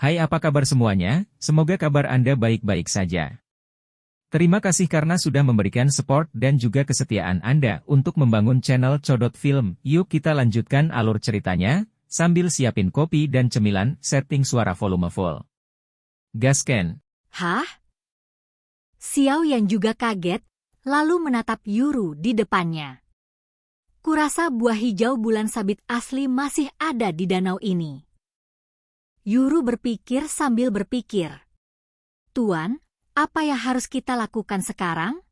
Hai, apa kabar semuanya? Semoga kabar Anda baik-baik saja. Terima kasih karena sudah memberikan support dan juga kesetiaan Anda untuk membangun channel Codot Film. Yuk kita lanjutkan alur ceritanya, sambil siapin kopi dan cemilan, setting suara volume full. Gasken. Hah? Xiao Yan juga kaget, lalu menatap Yuru di depannya. Kurasa buah hijau bulan sabit asli masih ada di danau ini. Yuru berpikir sambil berpikir. Tuan, apa yang harus kita lakukan sekarang?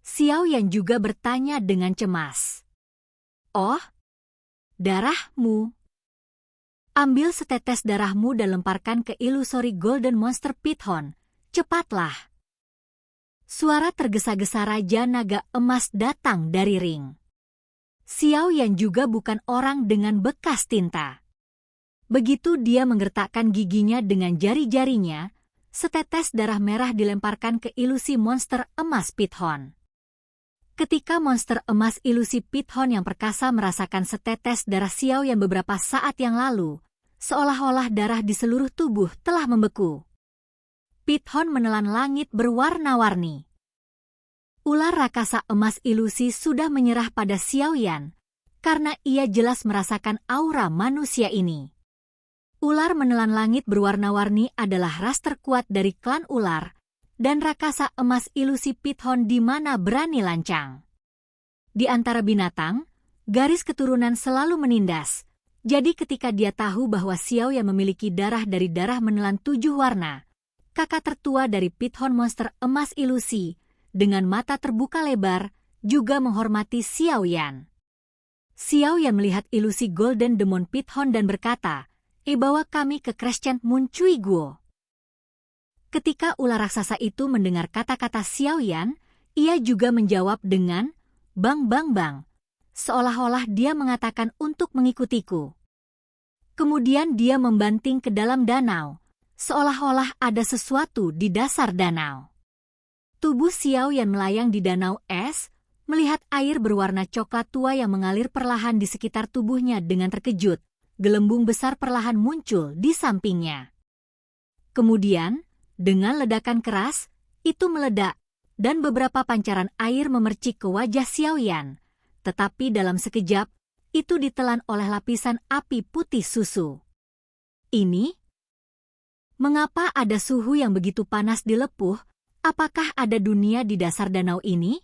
Xiao Yan juga bertanya dengan cemas. Oh, darahmu. Ambil setetes darahmu dan lemparkan ke Illusory Golden Monster Python. Cepatlah. Suara tergesa-gesa Raja Naga Emas datang dari ring. Xiao Yan juga bukan orang dengan bekas tinta. Begitu dia menggertakkan giginya dengan jari-jarinya, setetes darah merah dilemparkan ke ilusi monster emas Python. Ketika monster emas ilusi Python yang perkasa merasakan setetes darah Xiao Yan beberapa saat yang lalu, seolah-olah darah di seluruh tubuh telah membeku. Python menelan langit berwarna-warni. Ular raksasa emas ilusi sudah menyerah pada Xiao Yan, karena ia jelas merasakan aura manusia ini. Ular menelan langit berwarna-warni adalah ras terkuat dari klan ular, dan raksasa emas ilusi Python di mana berani lancang. Di antara binatang, garis keturunan selalu menindas, jadi ketika dia tahu bahwa Xiao Yan memiliki darah dari darah menelan 7 warna, kakak tertua dari Python monster emas ilusi, dengan mata terbuka lebar, juga menghormati Xiao Yan. Xiao Yan melihat ilusi Golden Demon Python dan berkata, bawa kami ke Crescent Moon Cui Guo. Ketika ular raksasa itu mendengar kata-kata Xiao Yan, ia juga menjawab dengan, bang bang bang, seolah-olah dia mengatakan untuk mengikutiku. Kemudian dia membanting ke dalam danau, seolah-olah ada sesuatu di dasar danau. Tubuh Xiao Yan melayang di danau es, melihat air berwarna coklat tua yang mengalir perlahan di sekitar tubuhnya dengan terkejut. Gelembung besar perlahan muncul di sampingnya. Kemudian, dengan ledakan keras, itu meledak, dan beberapa pancaran air memercik ke wajah Xiao Yan. Tetapi dalam sekejap, itu ditelan oleh lapisan api putih susu. Ini? Mengapa ada suhu yang begitu panas di lepuh? Apakah ada dunia di dasar danau ini?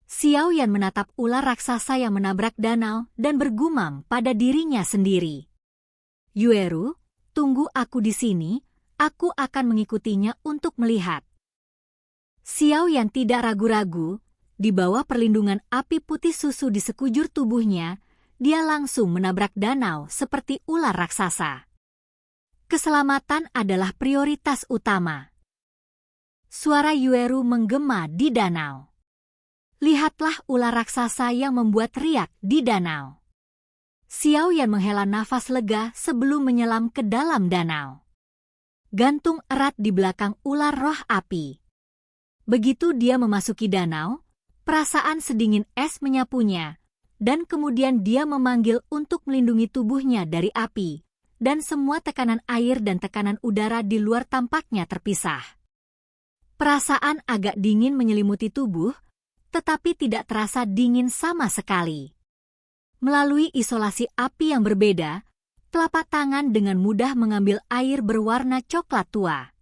Xiao Yan menatap ular raksasa yang menabrak danau dan bergumam pada dirinya sendiri. Yueru, tunggu aku di sini, aku akan mengikutinya untuk melihat. Xiao Yan tidak ragu-ragu, di bawah perlindungan api putih susu di sekujur tubuhnya, dia langsung menabrak danau seperti ular raksasa. Keselamatan adalah prioritas utama. Suara Yueru menggema di danau. Lihatlah ular raksasa yang membuat riak di danau. Xiao Yan menghela nafas lega sebelum menyelam ke dalam danau. Gantung erat di belakang ular roh api. Begitu dia memasuki danau, perasaan sedingin es menyapunya, dan kemudian dia memanggil untuk melindungi tubuhnya dari api, dan semua tekanan air dan tekanan udara di luar tampaknya terpisah. Perasaan agak dingin menyelimuti tubuh, tetapi tidak terasa dingin sama sekali. Melalui isolasi api yang berbeda, telapak tangan dengan mudah mengambil air berwarna coklat tua.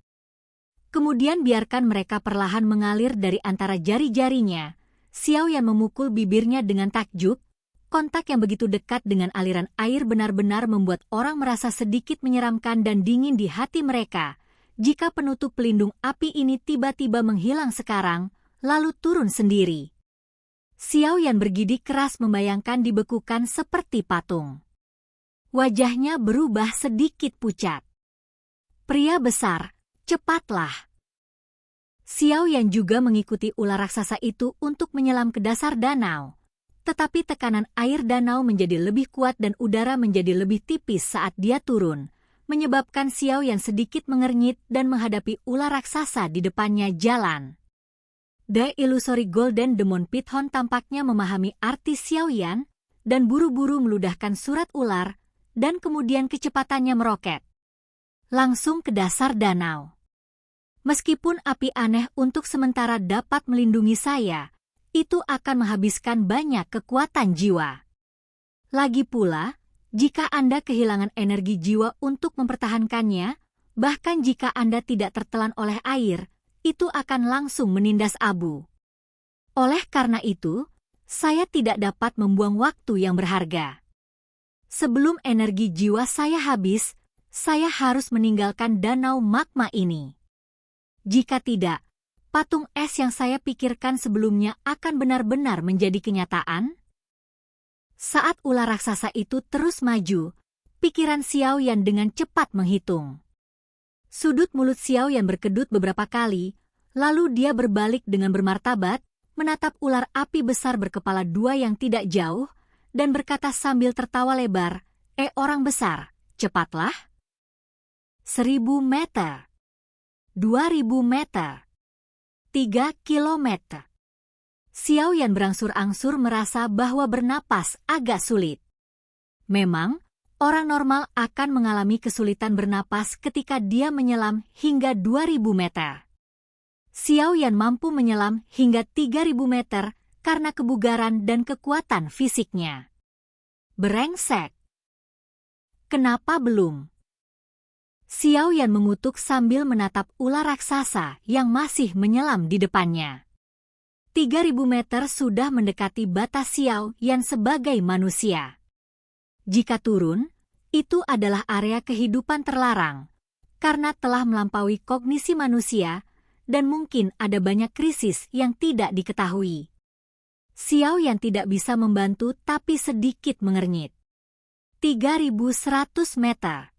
Kemudian biarkan mereka perlahan mengalir dari antara jari-jarinya. Xiao Yan memukul bibirnya dengan takjub. Kontak yang begitu dekat dengan aliran air benar-benar membuat orang merasa sedikit menyeramkan dan dingin di hati mereka. Jika penutup pelindung api ini tiba-tiba menghilang sekarang, lalu turun sendiri. Xiao Yan bergidik keras membayangkan dibekukan seperti patung. Wajahnya berubah sedikit pucat. Pria besar, cepatlah. Xiao Yan juga mengikuti ular raksasa itu untuk menyelam ke dasar danau. Tetapi tekanan air danau menjadi lebih kuat dan udara menjadi lebih tipis saat dia turun, menyebabkan Xiao Yan sedikit mengernyit dan menghadapi ular raksasa di depannya jalan. The Illusory Golden Demon Python tampaknya memahami arti Xiao Yan dan buru-buru meludahkan surat ular dan kemudian kecepatannya meroket. langsung ke dasar danau. Meskipun api aneh untuk sementara dapat melindungi saya, itu akan menghabiskan banyak kekuatan jiwa. Lagi pula, jika Anda kehilangan energi jiwa untuk mempertahankannya, bahkan jika Anda tidak tertelan oleh air, itu akan langsung menindas abu. Oleh karena itu, saya tidak dapat membuang waktu yang berharga. Sebelum energi jiwa saya habis, saya harus meninggalkan danau magma ini. Jika tidak, patung es yang saya pikirkan sebelumnya akan benar-benar menjadi kenyataan. Saat ular raksasa itu terus maju, pikiran Xiao Yan dengan cepat menghitung. Sudut mulut Xiao Yan berkedut beberapa kali, lalu dia berbalik dengan bermartabat, menatap ular api besar berkepala dua yang tidak jauh, dan berkata sambil tertawa lebar, orang besar, cepatlah. 1000 meter. 2000 meter. 3 kilometer. Xiao Yan berangsur-angsur merasa bahwa bernapas agak sulit. Memang, orang normal akan mengalami kesulitan bernapas ketika dia menyelam hingga 2000 meter. Xiao Yan mampu menyelam hingga 3000 meter karena kebugaran dan kekuatan fisiknya. Brengsek. Kenapa belum? Xiao Yan mengutuk sambil menatap ular raksasa yang masih menyelam di depannya. 3000 meter sudah mendekati batas Xiao Yan sebagai manusia. Jika turun, itu adalah area kehidupan terlarang, karena telah melampaui kognisi manusia, dan mungkin ada banyak krisis yang tidak diketahui. Xiao Yan tidak bisa membantu tapi sedikit mengernyit. 3100 meter.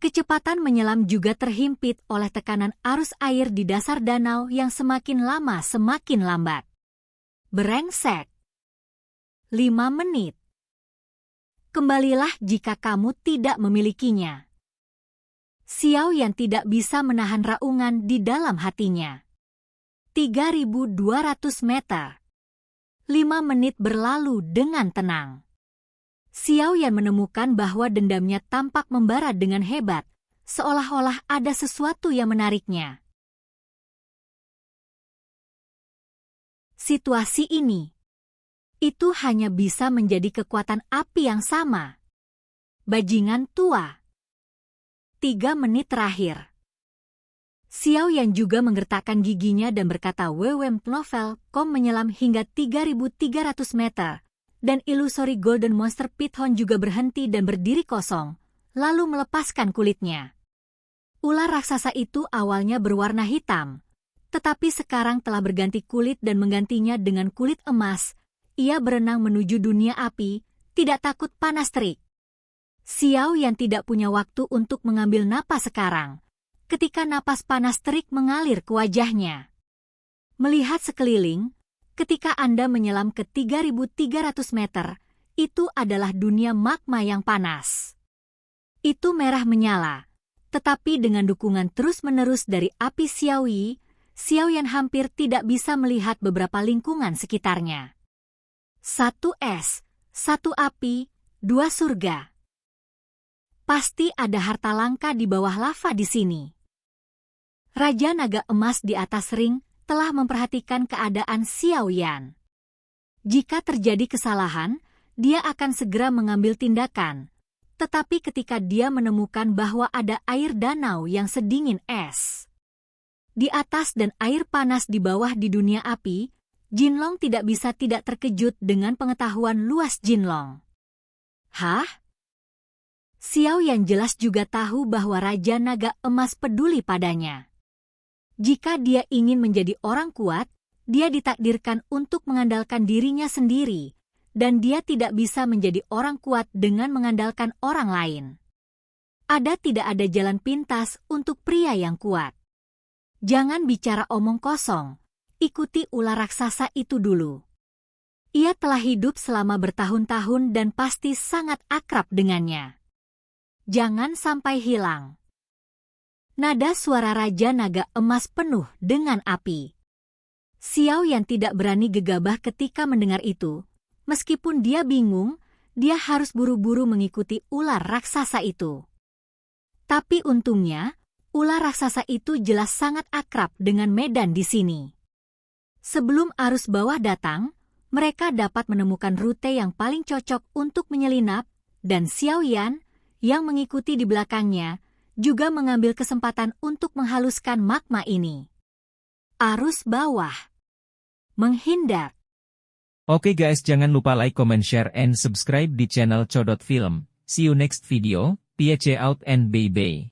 Kecepatan menyelam juga terhimpit oleh tekanan arus air di dasar danau yang semakin lama semakin lambat. Brengsek. 5 menit. Kembalilah jika kamu tidak memilikinya. Xiao Yan tidak bisa menahan raungan di dalam hatinya. 3200 meter. 5 menit berlalu dengan tenang. Xiao Yan menemukan bahwa dendamnya tampak membara dengan hebat, seolah-olah ada sesuatu yang menariknya. Situasi ini, itu hanya bisa menjadi kekuatan api yang sama. Bajingan tua. 3 menit terakhir. Xiao Yan juga menggertakkan giginya dan berkata Novel.com menyelam hingga 3300 meter. Dan ilusori Golden Monster Python juga berhenti dan berdiri kosong, lalu melepaskan kulitnya. Ular raksasa itu awalnya berwarna hitam, tetapi sekarang telah berganti kulit dan menggantinya dengan kulit emas. Ia berenang menuju dunia api, tidak takut panas terik. Xiao Yan tidak punya waktu untuk mengambil napas sekarang, ketika napas panas terik mengalir ke wajahnya. Melihat sekeliling, ketika Anda menyelam ke 3300 meter, itu adalah dunia magma yang panas. Itu merah menyala, tetapi dengan dukungan terus-menerus dari api Xiao Yi, Xiao Yan hampir tidak bisa melihat beberapa lingkungan sekitarnya. 1 es, 1 api, 2 surga. Pasti ada harta langka di bawah lava di sini. Raja Naga Emas di atas ring telah memperhatikan keadaan Xiao Yan. Jika terjadi kesalahan, dia akan segera mengambil tindakan. Tetapi ketika dia menemukan bahwa ada air danau yang sedingin es di atas dan air panas di bawah di dunia api, Jinlong tidak bisa tidak terkejut dengan pengetahuan luas Jinlong. Hah? Xiao Yan jelas juga tahu bahwa Raja Naga Emas peduli padanya. Jika dia ingin menjadi orang kuat, dia ditakdirkan untuk mengandalkan dirinya sendiri, dan dia tidak bisa menjadi orang kuat dengan mengandalkan orang lain. Tidak ada jalan pintas untuk pria yang kuat. Jangan bicara omong kosong, ikuti ular raksasa itu dulu. Ia telah hidup selama bertahun-tahun dan pasti sangat akrab dengannya. Jangan sampai hilang. Nada suara Raja Naga Emas penuh dengan api. Xiao Yan tidak berani gegabah ketika mendengar itu. Meskipun dia bingung, dia harus buru-buru mengikuti ular raksasa itu. Tapi untungnya, ular raksasa itu jelas sangat akrab dengan medan di sini. Sebelum arus bawah datang, mereka dapat menemukan rute yang paling cocok untuk menyelinap, dan Xiao Yan, yang mengikuti di belakangnya, juga mengambil kesempatan untuk menghaluskan magma ini. Arus bawah. Menghindar. Oke guys, jangan lupa like, comment, share, and subscribe di channel Codot Film. See you next video, peace out and bye-bye.